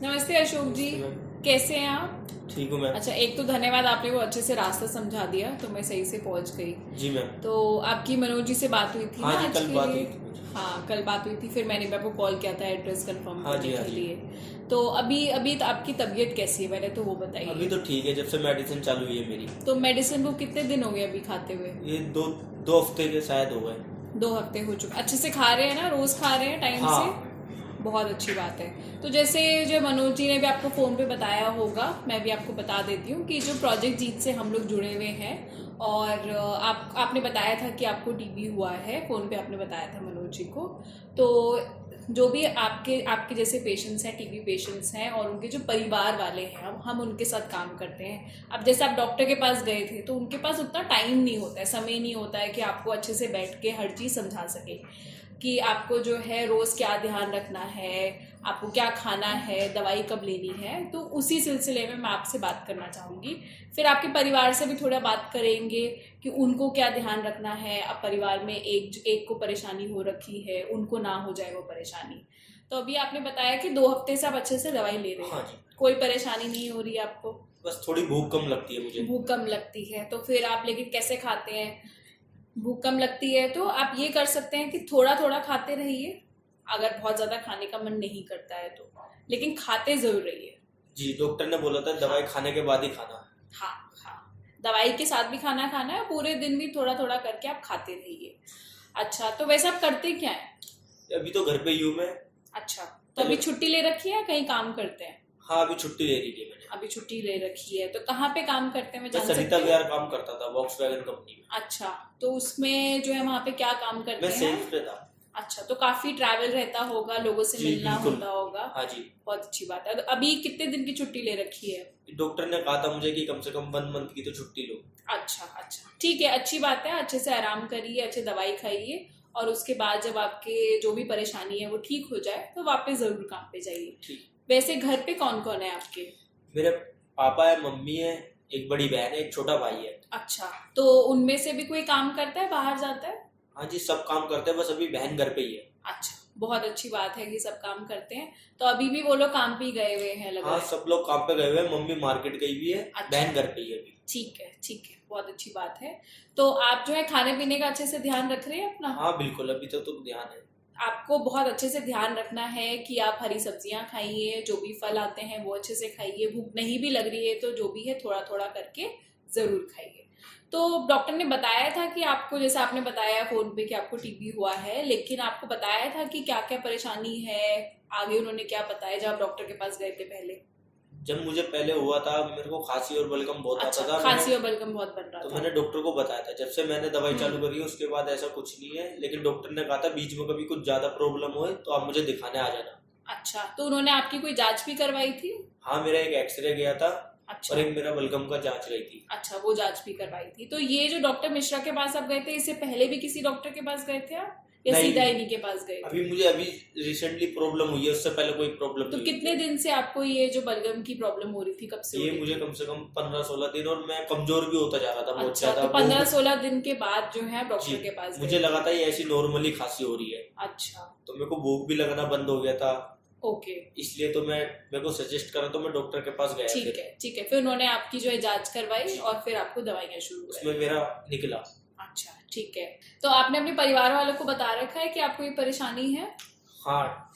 नमस्ते अशोक जी, कैसे हैं आप? ठीक हूँ मैम। अच्छा, एक तो धन्यवाद, आपने वो अच्छे से रास्ता समझा दिया तो मैं सही से पहुंच गई। जी मैम। तो आपकी मनोज जी से बात हुई थी हाँ ना जी, आज कल के बात लिए? हुई थी मुझे। हाँ, कल बात हुई थी, फिर मैंने आपको कॉल किया था एड्रेस कंफर्म हाँ करने जी, हाँ के जी। लिए। तो अभी अभी तो आपकी तबीयत कैसी है, पहले तो वो अभी बताइए। तो ठीक है, जब से मेडिसिन चालू हुई है मेरी। तो मेडिसिन को कितने दिन हो गए अभी खाते हुए? ये दो दो हफ्ते के शायद हो गए। 2 हफ्ते हो चुके, अच्छे से खा रहे हैं ना, रोज खा रहे हैं टाइम से? हाँ। बहुत अच्छी बात है। तो जैसे जो मनोज जी ने भी आपको फ़ोन पे बताया होगा, मैं भी आपको बता देती हूँ कि जो प्रोजेक्ट जीत से हम लोग जुड़े हुए हैं, और आपने बताया था कि आपको टीबी हुआ है, फ़ोन पे आपने बताया था मनोज जी को। तो जो भी आपके आपके जैसे पेशेंट्स हैं, टीबी पेशेंट्स हैं, और उनके जो परिवार वाले हैं, हम उनके साथ काम करते हैं। अब जैसे आप डॉक्टर के पास गए थे तो उनके पास उतना टाइम नहीं होता है, समय नहीं होता है कि आपको अच्छे से बैठ के हर चीज़ समझा सके कि आपको जो है रोज़ क्या ध्यान रखना है, आपको क्या खाना है, दवाई कब लेनी है। तो उसी सिलसिले में मैं आपसे बात करना चाहूँगी। फिर आपके परिवार से भी थोड़ा बात करेंगे कि उनको क्या ध्यान रखना है। अब परिवार में एक को परेशानी हो रखी है, उनको ना हो जाए वो परेशानी। तो अभी आपने बताया कि 2 हफ्ते से आप अच्छे से दवाई ले रहे हाँ हैं, जी। कोई परेशानी नहीं हो रही है आपको? बस थोड़ी भूख कम लगती है मुझे। भूख कम लगती है तो फिर आप लेकिन कैसे खाते हैं? भूख कम लगती है तो आप ये कर सकते हैं कि थोड़ा थोड़ा खाते रहिए, अगर बहुत ज़्यादा खाने का मन नहीं करता है तो, लेकिन खाते ज़रूर रहिए। जी, डॉक्टर ने बोला था दवाई हाँ खाने के बाद ही खाना। हाँ हाँ, दवाई के साथ भी खाना खाना है, पूरे दिन भी थोड़ा थोड़ा करके आप खाते रहिए। अच्छा, तो वैसे आप करते क्या है? अभी तो घर पे ही हूँ मैं। अच्छा, तो अभी पहले छुट्टी ले रखी है या कहीं काम करते हैं? हाँ, अभी छुट्टी ले रही थी मैंने। अभी छुट्टी ले रखी है, तो कहाँ पे काम करते हैं, मैं मैं जान सरिता सकती हूँ? विहार काम करता था, वॉक्सवैगन कंपनी में। अच्छा, तो उसमें जो है वहाँ पे क्या काम मैं करते हैं? सेल्स पे था। अच्छा, तो काफी ट्रैवल रहता होगा, लोगों से जी मिलना बिल्कुल। होता होगा। हाँ जी। बहुत अच्छी बात है। तो अभी कितने दिन की छुट्टी ले रखी है? डॉक्टर ने कहा था मुझे कि कम से कम 1 मंथ की तो छुट्टी लो। अच्छा अच्छा, ठीक है, अच्छी बात है। अच्छे से आराम करिए, अच्छे दवाई खाइए, और उसके बाद जब आपके जो भी परेशानी है वो ठीक हो जाए तो वापस जरूर काम पे जाइए। ठीक। वैसे घर पे कौन कौन है आपके? मेरे पापा है, मम्मी है, एक बड़ी बहन है, एक छोटा भाई है। अच्छा, तो उनमें से भी कोई काम करता है, बाहर जाता है? हाँ जी, सब काम करते हैं, बस अभी बहन घर पे ही है। अच्छा, बहुत अच्छी बात है कि सब काम करते हैं। तो अभी भी वो लोग काम पे ही गए हुए हैं लग हाँ, रहा है। सब लोग काम पे गए हुए हैं, मम्मी मार्केट गई हुई है। अच्छा, बहन घर पे ही है अभी। ठीक है ठीक है, बहुत अच्छी बात है। तो आप जो है खाने पीने का अच्छे से ध्यान रख रहे हैं अपना? हाँ बिल्कुल, अभी तो ध्यान है। आपको बहुत अच्छे से ध्यान रखना है कि आप हरी सब्जियां खाइए, जो भी फल आते हैं वो अच्छे से खाइए। भूख नहीं भी लग रही है तो जो भी है थोड़ा थोड़ा करके जरूर खाइए। तो डॉक्टर ने बताया था कि आपको, जैसे आपने बताया फोन पे कि आपको टीबी हुआ है, लेकिन आपको बताया था कि क्या क्या परेशानी है? आगे उन्होंने क्या बताया जब आप डॉक्टर के पास गए थे पहले? जब मुझे पहले हुआ था, मेरे को खांसी और बलगम बहुत अच्छा, आता था। खांसी और बलगम बहुत बन रहा तो था। मैंने डॉक्टर को बताया था। जब से मैंने दवाई चालू हम्म। करी है उसके बाद ऐसा कुछ नहीं है, लेकिन डॉक्टर ने कहा था बीच में कभी कुछ ज्यादा प्रॉब्लम हो तो आप मुझे दिखाने आ जाना। अच्छा, तो उन्होंने आपकी कोई जांच भी करवाई थी? हाँ, मेरा एक एक्सरे गया था अच्छा और एक मेरा बलगम का जांच गई थी। अच्छा, वो जांच भी करवाई थी। तो ये जो डॉक्टर मिश्रा के पास आप गए थे, इससे पहले भी किसी डॉक्टर के पास गए थे आप, या नहीं, सीधा इन्हीं के पास गए थे? अभी रिसेंटली प्रॉब्लम हुई है, उससे पहले कोई प्रॉब्लम तो नहीं हुई कितने थी। दिन से आपको ये जो बलगम की प्रॉब्लम हो रही थी, कब से हो ये रही मुझे थी? कम से कम 15-16 दिन, और मैं कमजोर भी होता जा रहा था बहुत अच्छा, ज्यादा। तो वो 15-16 दिन के बाद जो है आप जी, डॉक्टर के पास मुझे गए थे? लगा था ये ऐसी नॉर्मली खांसी हो रही है। अच्छा, तो मेरे को भूख भी लगना बंद हो गया था, ओके, इसलिए तो मेरे को सजेस्ट करा तो मैं डॉक्टर के पास गया ठीक फिर। है ठीक है। फिर उन्होंने आपकी जो है जांच करवाई जी, और फिर आपको दवाइयाँ शुरू उसमें करी। मेरा निकला। अच्छा, ठीक है। तो आपने अपने परिवार वालों को बता रखा है कि आपको ये परेशानी है? हाँ,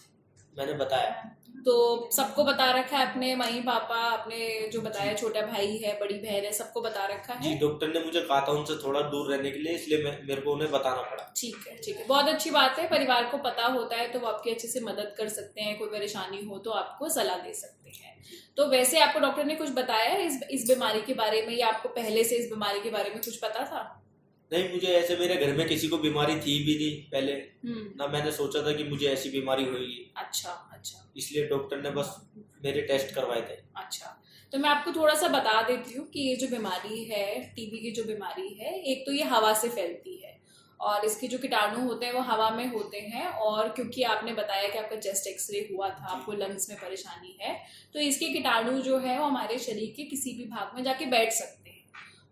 मैंने बताया। तो सबको बता रखा है, अपने मम्मी पापा, अपने जो बताया जी छोटा भाई है, बड़ी बहन है, सबको बता रखा जी, है? डॉक्टर ने मुझे कहा था उनसे थोड़ा दूर रहने के लिए, इसलिए मेरे को उन्हें बताना पड़ा। ठीक है ठीक है, बहुत अच्छी बात है। परिवार को पता होता है तो वो आपकी अच्छे से मदद कर सकते हैं, कोई परेशानी हो तो आपको सलाह दे सकते हैं। तो वैसे आपको डॉक्टर ने कुछ बताया है इस बीमारी के बारे में, या आपको पहले से इस बीमारी के बारे में कुछ पता था? नहीं, मुझे ऐसे मेरे घर में किसी को बीमारी थी भी नहीं पहले, हम्म। ना मैंने सोचा था कि मुझे ऐसी बीमारी होगी। अच्छा अच्छा। इसलिए डॉक्टर ने बस मेरे टेस्ट करवाए थे। अच्छा, तो मैं आपको थोड़ा सा बता देती हूँ कि ये जो बीमारी है, टीबी की जो बीमारी है, एक तो ये हवा से फैलती है, और इसके जो कीटाणु होते हैं वो हवा में होते हैं। और क्योंकि आपने बताया कि आपका चेस्ट एक्सरे हुआ था, आपको लंग्स में परेशानी है, तो इसके कीटाणु जो है वो हमारे शरीर के किसी भी भाग में जाके बैठ सकते हैं,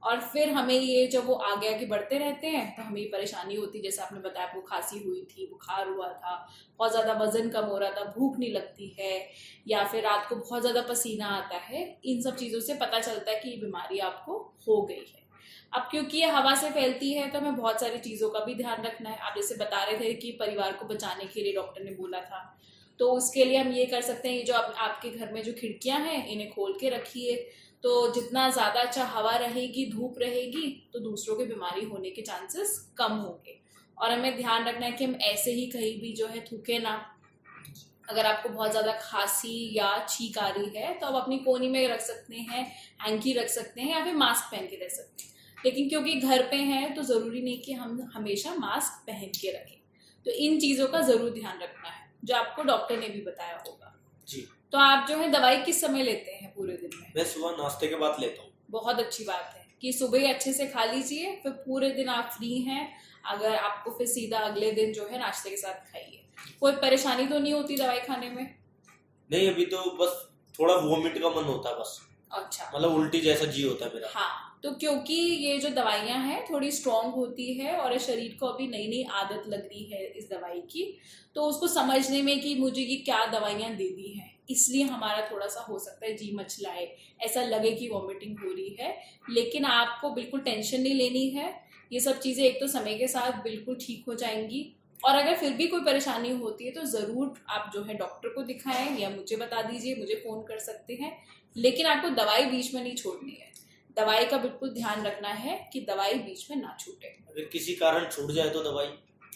और फिर हमें ये जब वो आगे आगे बढ़ते रहते हैं तो हमें ये परेशानी होती है, जैसे आपने बताया आपको खांसी हुई थी, बुखार हुआ था, बहुत ज़्यादा वजन कम हो रहा था, भूख नहीं लगती है, या फिर रात को बहुत ज़्यादा पसीना आता है। इन सब चीज़ों से पता चलता है कि ये बीमारी आपको हो गई है। अब क्योंकि ये हवा से फैलती है तो हमें बहुत सारी चीज़ों का भी ध्यान रखना है। आप जैसे बता रहे थे कि परिवार को बचाने के लिए डॉक्टर ने बोला था, तो उसके लिए हम ये कर सकते हैं, ये जो आपके घर में जो खिड़कियां हैं इन्हें खोल के रखिए। तो जितना ज़्यादा अच्छा हवा रहेगी, धूप रहेगी, तो दूसरों की बीमारी होने के चांसेस कम होंगे। और हमें ध्यान रखना है कि हम ऐसे ही कहीं भी जो है थूके ना। अगर आपको बहुत ज़्यादा खांसी या छींक आ रही है तो आप अपनी कोनी में रख सकते हैं, हैंकी रख सकते हैं, या फिर मास्क पहन के रह सकते हैं। लेकिन क्योंकि घर पे हैं तो ज़रूरी नहीं कि हम हमेशा मास्क पहन के रखें। तो इन चीज़ों का ज़रूर ध्यान रखना है, जो आपको डॉक्टर ने भी बताया होगा जी। तो आप जो है दवाई किस समय लेते हैं पूरे दिन में? मैं सुबह नाश्ते के बाद लेता हूँ। बहुत अच्छी बात है कि सुबह ही अच्छे से खा लीजिए, फिर पूरे दिन आप फ्री हैं। अगर आपको फिर सीधा अगले दिन जो है नाश्ते के साथ खाइए। कोई परेशानी तो नहीं होती दवाई खाने में? नहीं, अभी तो बस थोड़ा वोमिट का मन होता है बस, अच्छा, मतलब उल्टी जैसा जी होता है मेरा। हाँ, तो क्योंकि ये जो दवाइयाँ हैं थोड़ी स्ट्रॉन्ग होती है और शरीर को अभी नई नई आदत लग रही है इस दवाई की, तो उसको समझने में कि मुझे ये क्या दवाइयाँ दे दी हैं, इसलिए हमारा थोड़ा सा हो सकता है जी मचलाए, ऐसा लगे कि वॉमिटिंग हो रही है। लेकिन आपको बिल्कुल टेंशन नहीं लेनी है। ये सब चीज़ें एक तो समय के साथ बिल्कुल ठीक हो जाएंगी, और अगर फिर भी कोई परेशानी होती है तो ज़रूर आप जो है डॉक्टर को दिखाएं या मुझे बता दीजिए, मुझे फ़ोन कर सकते हैं। लेकिन आपको दवाई बीच में नहीं छोड़नी है। दवाई का बिल्कुल ध्यान रखना है कि दवाई बीच में ना छूटे। अगर किसी कारण छूट जाए तो दवाई,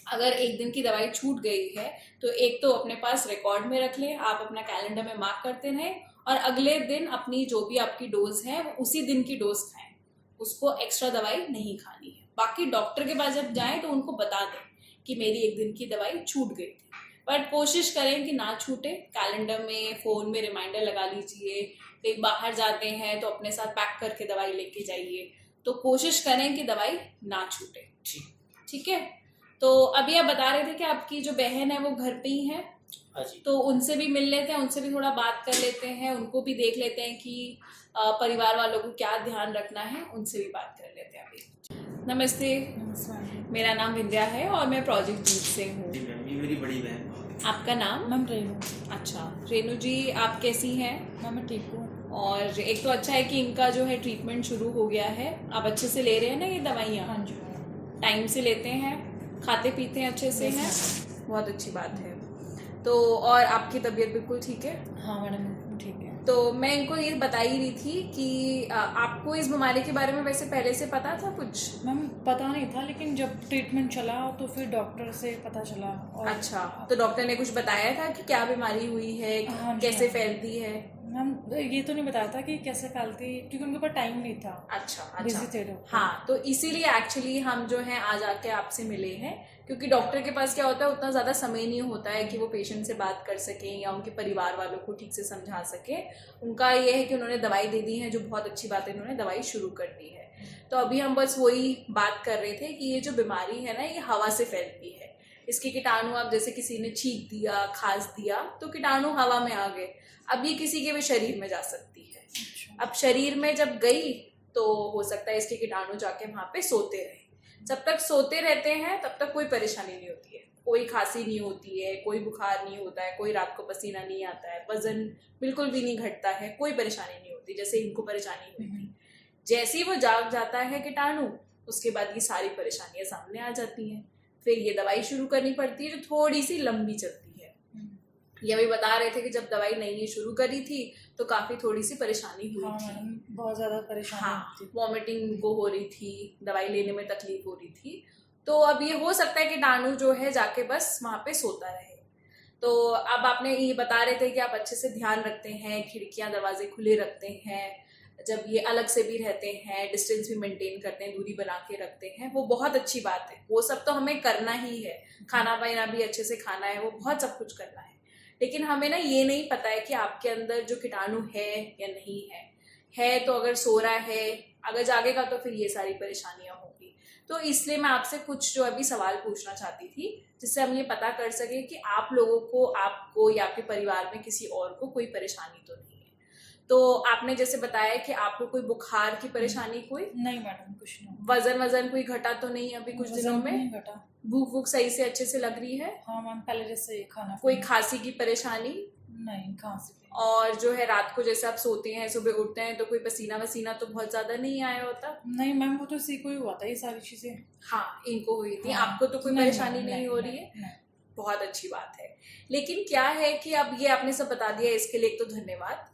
अगर एक दिन की दवाई छूट गई है तो एक तो अपने पास रिकॉर्ड में रख लें, आप अपना कैलेंडर में मार्क करते रहें, और अगले दिन अपनी जो भी आपकी डोज है वो उसी दिन की डोज खाएं। उसको एक्स्ट्रा दवाई नहीं खानी है। बाकी डॉक्टर के पास जब जाएं तो उनको बता दें कि मेरी एक दिन की दवाई छूट गई थी, बट कोशिश करें कि ना छूटे। कैलेंडर में, फ़ोन में रिमाइंडर लगा लीजिए। कहीं बाहर जाते हैं तो अपने साथ पैक करके दवाई लेके जाइए। तो कोशिश करें कि दवाई ना छूटे। ठीक है। तो अभी आप बता रहे थे कि आपकी जो बहन है वो घर पे ही है, हाँ जी। तो उनसे भी मिल लेते हैं, उनसे भी थोड़ा बात कर लेते हैं, उनको भी देख लेते हैं कि परिवार वालों को क्या ध्यान रखना है, उनसे भी बात कर लेते हैं अभी। नमस्ते, मेरा नाम विंध्या है और मैं प्रोजेक्ट जीत से हूँ। जी मैम, ये मेरी बड़ी बहन। आपका नाम? मैम रेनू। अच्छा, रेनू जी, आप कैसी हैं? मैम मैं ठीक हूँ। और एक तो अच्छा है कि इनका जो है ट्रीटमेंट शुरू हो गया है। आप अच्छे से ले रहे हैं ना ये दवाइयाँ? हाँ जी। टाइम से लेते हैं, खाते पीते हैं अच्छे से हैं? बहुत अच्छी बात है। तो और आपकी तबीयत बिल्कुल ठीक है? हाँ मैडम ठीक है। तो मैं इनको ये बता ही रही थी कि आपको इस बीमारी के बारे में वैसे पहले से पता था कुछ? मैम पता नहीं था, लेकिन जब ट्रीटमेंट चला तो फिर डॉक्टर से पता चला। और अच्छा, तो डॉक्टर ने कुछ बताया था कि क्या बीमारी हुई है, हाँ जी, कैसे हाँ। फैलती है? मैम ये तो नहीं बताया था कि कैसे फैलती, क्योंकि उनके पास टाइम नहीं था। अच्छा बिजी थे डॉक्टर। हाँ, तो इसीलिए एक्चुअली हम जो है आज आके आपसे मिले हैं, क्योंकि डॉक्टर के पास क्या होता है, उतना ज़्यादा समय नहीं होता है कि वो पेशेंट से बात कर सकें या उनके परिवार वालों को ठीक से समझा सकें। उनका ये है कि उन्होंने दवाई दे दी है, जो बहुत अच्छी बात है, उन्होंने दवाई शुरू कर दी है। तो अभी हम बस वही बात कर रहे थे कि ये जो बीमारी है ना, ये हवा से फैलती है। इसके कीटाणु, आप जैसे किसी ने छींक दिया, खांस दिया, तो कीटाणु हवा में आ गए। अब ये किसी के भी शरीर में जा सकती है। अब शरीर में जब गई तो हो सकता है इसके कीटाणु जाके वहाँ पे सोते रहे। जब तक सोते रहते हैं तब तक कोई परेशानी नहीं होती है, कोई खांसी नहीं होती है, कोई बुखार नहीं होता है, कोई रात को पसीना नहीं आता है, वजन बिल्कुल भी नहीं घटता है, कोई परेशानी नहीं होती जैसे इनको परेशानी हुई थी। जैसे ही वो जाग जाता है कीटाणु, उसके बाद ये सारी परेशानियां सामने आ जाती हैं। फिर ये दवाई शुरू करनी पड़ती है जो थोड़ी सी लंबी चलती है। ये अभी बता रहे थे कि जब दवाई नई शुरू करी थी तो काफी थोड़ी सी परेशानी हुई हाँ थी। मैडम बहुत ज़्यादा परेशानी हाँ, थी। वॉमिटिंग वो हो रही थी, दवाई लेने में तकलीफ हो रही थी। तो अब ये हो सकता है कि कीटाणु जो है जाके बस वहाँ पे सोता रहे। तो अब आपने ये बता रहे थे कि आप अच्छे से ध्यान रखते हैं, खिड़कियां दरवाजे खुले रखते हैं, जब ये अलग से भी रहते हैं, डिस्टेंस भी मेंटेन करते हैं, दूरी बना के रखते हैं, वो बहुत अच्छी बात है। वो सब तो हमें करना ही है, खाना पीना भी अच्छे से खाना है, वो बहुत सब कुछ करना है। लेकिन हमें ना ये नहीं पता है कि आपके अंदर जो कीटाणु है या नहीं है तो अगर सो रहा है, अगर जागेगा तो फिर ये सारी परेशानियां होंगी। तो इसलिए मैं आपसे कुछ जो अभी सवाल पूछना चाहती थी, जिससे हम ये पता कर सके कि आप लोगों को, आपको या आपके परिवार में किसी और को कोई परेशानी तो नहीं है। तो आपने जैसे बताया कि आपको कोई बुखार की परेशानी कोई, नहीं मैडम कुछ नहीं। वजन कोई घटा तो नहीं अभी कुछ दिनों वजन में? नहीं घटा। भूख वूख सही से अच्छे से लग रही है? हाँ मैम पहले जैसे खाना कोई खांसी की परेशानी? नहीं खांसी की। और जो है रात को जैसे आप सोते हैं सुबह उठते हैं तो कोई पसीना वसीना तो बहुत ज्यादा नहीं आया होता? नहीं मैम वो तो इसी को ही हुआ था ये सारी चीजें। हाँ इनको हुई थी। हाँ, आपको तो कोई नहीं, परेशानी नहीं, नहीं हो रही है? नहीं। बहुत अच्छी बात है। लेकिन क्या है कि अब ये आपने सब बता दिया, इसके लिए एक तो धन्यवाद।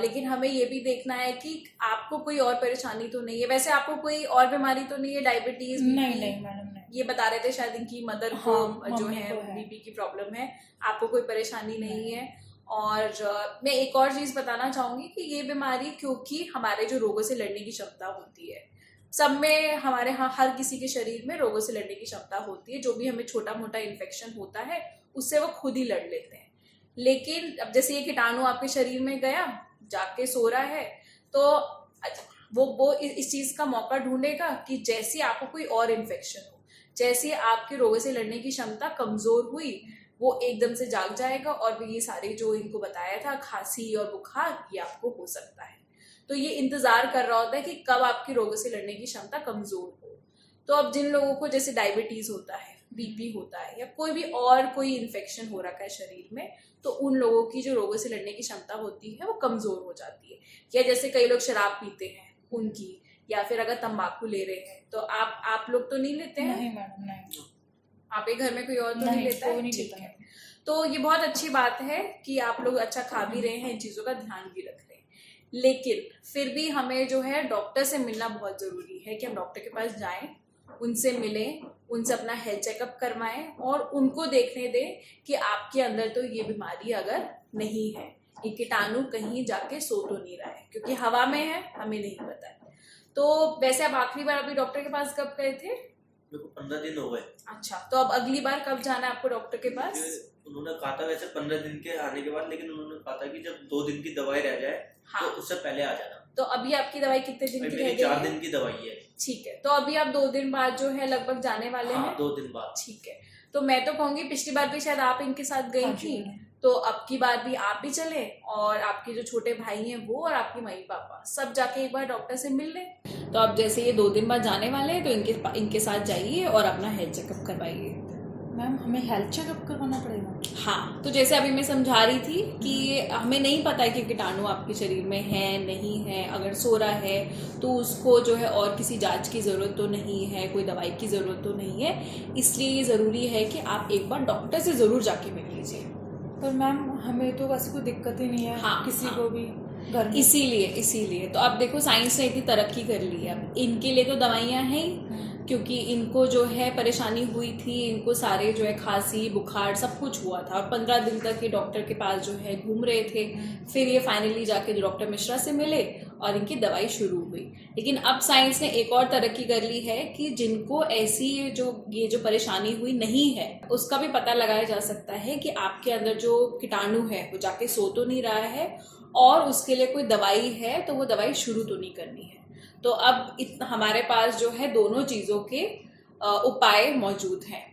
लेकिन हमें ये भी देखना है कि आपको कोई और परेशानी तो नहीं है? वैसे आपको कोई और बीमारी तो नहीं है? डायबिटीज? नहीं नहीं मैडम नहीं। ये बता रहे थे शायद इनकी मदर को हाँ, जो मम्मी है को है। बीपी की प्रॉब्लम है। आपको कोई परेशानी नहीं है? और मैं एक और चीज बताना चाहूंगी कि ये बीमारी, क्योंकि हमारे जो रोगों से लड़ने की क्षमता होती है, सब में हमारे यहाँ हर किसी के शरीर में रोगों से लड़ने की क्षमता होती है। जो भी हमें छोटा मोटा इन्फेक्शन होता है उससे वो खुद ही लड़ लेते हैं। लेकिन अब जैसे ये कीटाणु आपके शरीर में गया, जाके सो रहा है, तो वो इस चीज का मौका ढूंढेगा कि जैसे आपको कोई और इन्फेक्शन हो, जैसे आपके रोगों से लड़ने की क्षमता कमजोर हुई, वो एकदम से जाग जाएगा और ये सारे जो इनको बताया था खांसी और बुखार, ये आपको हो सकता है। तो ये इंतजार कर रहा होता है कि कब आपकी रोगों से लड़ने की क्षमता कमजोर हो। तो अब जिन लोगों को जैसे डायबिटीज होता है, बीपी होता है, या कोई इन्फेक्शन हो रखा है शरीर में, तो उन लोगों की जो रोगों से लड़ने की क्षमता होती है वो कमजोर हो जाती है। या जैसे कई लोग शराब पीते हैं उनकी, या फिर अगर तंबाकू ले रहे हैं, तो आप लोग तो नहीं लेते हैं? नहीं मैडम नहीं। आपके घर में कोई और तो नहीं लेता है? कोई नहीं ठीक लेता है। तो ये बहुत अच्छी बात है कि आप लोग अच्छा खा भी रहे हैं, इन चीजों का ध्यान भी रख रहे हैं। लेकिन फिर भी हमें जो है डॉक्टर से मिलना बहुत जरूरी है कि हम डॉक्टर के पास जाएं, उनसे मिलें, उनसे अपना हेल्थ चेकअप करवाएं और उनको देखने दें कि आपके अंदर तो ये बीमारी अगर नहीं है, ये कीटाणु कहीं जाके सो तो नहीं रहा है, क्योंकि हवा में है, हमें नहीं पता है। तो वैसे आप आखिरी बार अभी डॉक्टर के पास कब गए थे? मेरे को 15 दिन हो गए। अच्छा, तो अब अगली बार कब जाना है आपको डॉक्टर के पास? उन्होंने कहा था वैसे 15 दिन के आने के बाद, लेकिन उन्होंने कहा था कि जब 2 दिन की दवाई रह जाए हाँ। तो उससे पहले आ जाना। तो अभी आपकी दवाई कितने दिन की रह मेरी गई 4 है? दिन की दवाई है। ठीक है, तो अभी आप 2 दिन बाद जो है लगभग जाने वाले हाँ, हैं? 2 दिन बाद। ठीक है, तो मैं तो कहूंगी पिछली बार भी शायद आप इनके साथ गई हाँ जी थी, मैडम। तो अब की बार भी आप भी चले और आपके जो छोटे भाई हैं वो और आपके मम्मी पापा सब जाके एक बार डॉक्टर से मिल लें। तो अब जैसे ये 2 दिन बाद जाने वाले हैं, तो इनके साथ जाइए और अपना हेल्थ चेकअप करवाइए। मैम हमें हेल्थ चेकअप करवाना पड़ेगा? हाँ, तो जैसे अभी मैं समझा रही थी कि हमें नहीं पता है कि कीटाणु आपके शरीर में है नहीं है। अगर सो रहा है तो उसको जो है और किसी जांच की ज़रूरत तो नहीं है, कोई दवाई की ज़रूरत तो नहीं है। इसलिए ये ज़रूरी है कि आप एक बार डॉक्टर से ज़रूर जाके मिल लीजिए। पर मैम हमें तो वैसे कोई दिक्कत ही नहीं है। हाँ, किसी हाँ। को भी घर में। इसीलिए तो अब देखो साइंस ने इतनी तरक्की कर ली है, अब इनके लिए तो दवाइयाँ हैं ही, क्योंकि इनको जो है परेशानी हुई थी, इनको सारे जो है खांसी बुखार सब कुछ हुआ था और 15 दिन तक ये डॉक्टर के पास जो है घूम रहे थे। फिर ये फाइनली जाके डॉक्टर मिश्रा से मिले और इनकी दवाई शुरू हुई। लेकिन अब साइंस ने एक और तरक्की कर ली है कि जिनको ऐसी ये जो परेशानी हुई नहीं है, उसका भी पता लगाया जा सकता है कि आपके अंदर जो कीटाणु है वो जाके सो तो नहीं रहा है और उसके लिए कोई दवाई है तो वो दवाई शुरू तो नहीं करनी है। तो अब हमारे पास जो है दोनों चीज़ों के उपाय मौजूद हैं,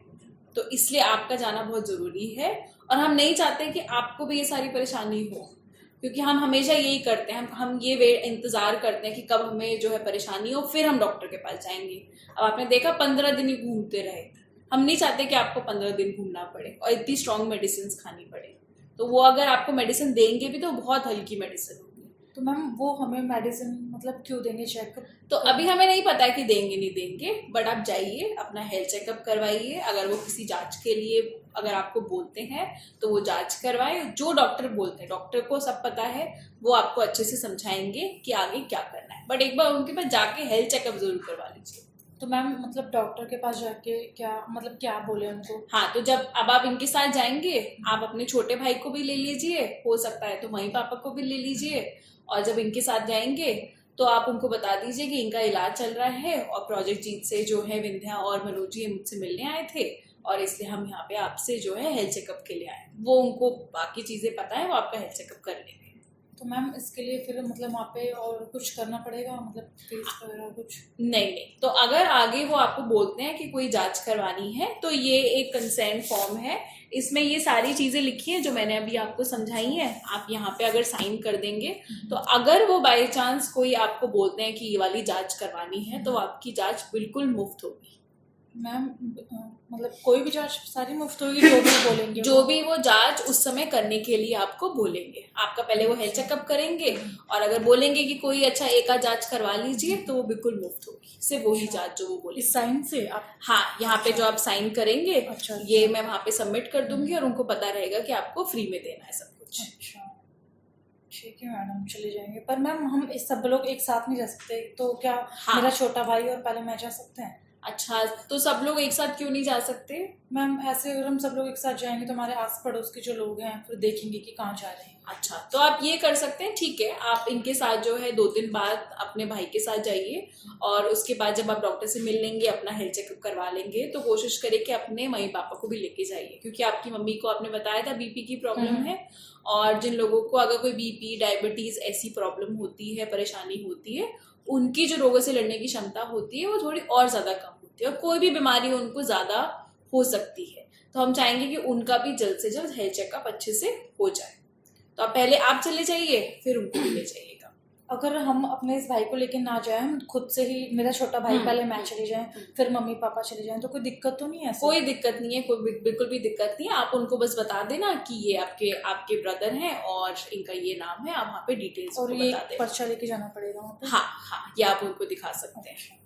तो इसलिए आपका जाना बहुत ज़रूरी है। और हम नहीं चाहते कि आपको भी ये सारी परेशानी हो, क्योंकि हम हमेशा यही करते हैं, हम ये इंतज़ार करते हैं कि कब हमें जो है परेशानी हो फिर हम डॉक्टर के पास जाएंगे। अब आपने देखा 15 दिन ही घूमते रहे। हम नहीं चाहते कि आपको 15 दिन घूमना पड़े और इतनी स्ट्रॉन्ग मेडिसिन खानी पड़े। तो वो अगर आपको मेडिसिन देंगे भी तो बहुत हल्की मेडिसिन होगी। तो मैम वो हमें मेडिसिन मतलब क्यों देंगे? चेकअप तो अभी हमें नहीं पता है कि देंगे नहीं देंगे, बट आप जाइए अपना हेल्थ चेकअप करवाइए। अगर वो किसी जांच के लिए अगर आपको बोलते हैं तो वो जांच करवाए। जो डॉक्टर बोलते हैं, डॉक्टर को सब पता है, वो आपको अच्छे से समझाएंगे कि आगे क्या करना है। बट एक बार उनके पास जाके हेल्थ चेकअप जरूर करवा लीजिए। तो मैम मतलब डॉक्टर के पास जाके क्या बोले उनको? हाँ, तो जब अब आप इनके साथ जाएंगे, आप अपने छोटे भाई को भी ले लीजिए, हो सकता है तो मम्मी पापा को भी ले लीजिए। और जब इनके साथ जाएंगे तो आप उनको बता दीजिए कि इनका इलाज चल रहा है और प्रोजेक्ट जीत से जो है विंध्या और मनोज जी मुझसे मिलने आए थे और इसलिए हम यहाँ पे आपसे जो है हेल्थ चेकअप के लिए आए। वो उनको बाकी चीज़ें पता है, वो आपका हेल्थ चेकअप कर लेंगे। तो मैम इसके लिए फिर मतलब वहाँ पे और कुछ करना पड़ेगा, मतलब फीस वगैरह कुछ? नहीं नहीं, तो अगर आगे वो आपको बोलते हैं कि कोई जांच करवानी है तो ये एक कंसेंट फॉर्म है, इसमें ये सारी चीजें लिखी हैं जो मैंने अभी आपको समझाई हैं। आप यहाँ पे अगर साइन कर देंगे तो अगर वो बाय चांस कोई आपको बोलते हैं कि ये वाली जांच करवानी है तो आपकी जांच बिल्कुल मुफ्त होगी। मैम मतलब कोई भी जांच सारी मुफ्त होगी, जो भी बोलेंगे जो भी वो जांच उस समय करने के लिए आपको बोलेंगे, आपका पहले वो हेल्थ चेकअप करेंगे और अगर बोलेंगे कि कोई अच्छा एक आध जांच करवा लीजिए तो वो बिल्कुल मुफ्त होगी, सिर्फ वही जांच जो वो बोले। इस साइन से आप? हाँ, यहाँ पे जो आप साइन करेंगे अच्छा। ये मैं वहाँ पे सबमिट कर दूंगी और उनको पता रहेगा कि आपको फ्री में देना है सब कुछ। अच्छा ठीक है मैडम, चले जाएंगे। पर मैम हम इस सब लोग एक साथ नहीं जा सकते, तो क्या हाँ। मेरा छोटा भाई और पहले मैं जा सकते हैं? अच्छा, तो सब लोग एक साथ क्यों नहीं जा सकते? मैम ऐसे अगर हम सब लोग एक साथ जाएंगे तो हमारे आस पड़ोस के जो लोग हैं फिर देखेंगे कि कहाँ जा रहे हैं। अच्छा, तो आप ये कर सकते हैं, ठीक है, आप इनके साथ जो है 2 दिन बाद अपने भाई के साथ जाइए और उसके बाद जब आप डॉक्टर से मिल लेंगे, अपना हेल्थ चेकअप करवा लेंगे, तो कोशिश करें कि अपने मम्मी पापा को भी लेके जाइए, क्योंकि आपकी मम्मी को आपने बताया था बीपी की प्रॉब्लम है और जिन लोगों को अगर कोई बीपी डायबिटीज ऐसी प्रॉब्लम होती है, परेशानी होती है, उनकी जो रोगों से लड़ने की क्षमता होती है वो थोड़ी और ज्यादा कम होती है और कोई भी बीमारी उनको ज्यादा हो सकती है। तो हम चाहेंगे कि उनका भी जल्द से जल्द हेल्थ चेकअप अच्छे से हो जाए। तो आप पहले आप चले जाइए, फिर उनको भी ले जाइएगा। अगर हम अपने इस भाई को लेकर ना जाए, हम खुद से ही, मेरा छोटा भाई पहले मैं चले जाएं फिर मम्मी पापा चले जाएं, तो कोई दिक्कत तो नहीं है? कोई दिक्कत नहीं है, कोई बिल्कुल भी दिक्कत नहीं है। आप उनको बस बता देना कि ये आपके ब्रदर हैं और इनका ये नाम है, आप वहाँ पे डिटेल्स और ये बता देना। पर्चा लेके जाना पड़ेगा वहाँ पे? हाँ हाँ, ये आप उनको दिखा सकते हैं।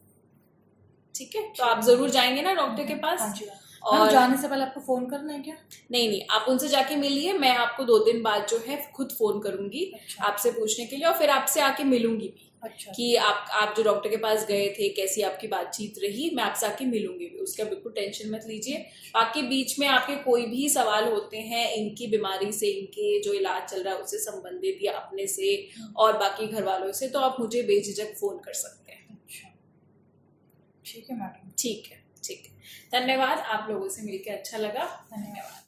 ठीक है, तो आप जरूर जाएंगे ना डॉक्टर के पास? हाँ जी। और जाने से पहले आपको फोन करना है क्या? नहीं, आप उनसे जाके मिलिए, मैं आपको 2 दिन बाद जो है खुद फोन करूंगी अच्छा। आपसे पूछने के लिए और फिर आपसे आके मिलूंगी भी। अच्छा। कि आप जो डॉक्टर के पास गए थे, कैसी आपकी बातचीत रही, मैं आपसे आके मिलूंगी भी, उसका बिल्कुल टेंशन मत लीजिए। बाकी बीच में आपके कोई भी सवाल होते हैं इनकी बीमारी से, इनके जो इलाज चल रहा है उससे संबंधित या अपने से और बाकी घर वालों से, तो आप मुझे बेझिझक फोन कर सकते हैं। अच्छा ठीक है मैडम। ठीक है, धन्यवाद, आप लोगों से मिलकर अच्छा लगा। धन्यवाद।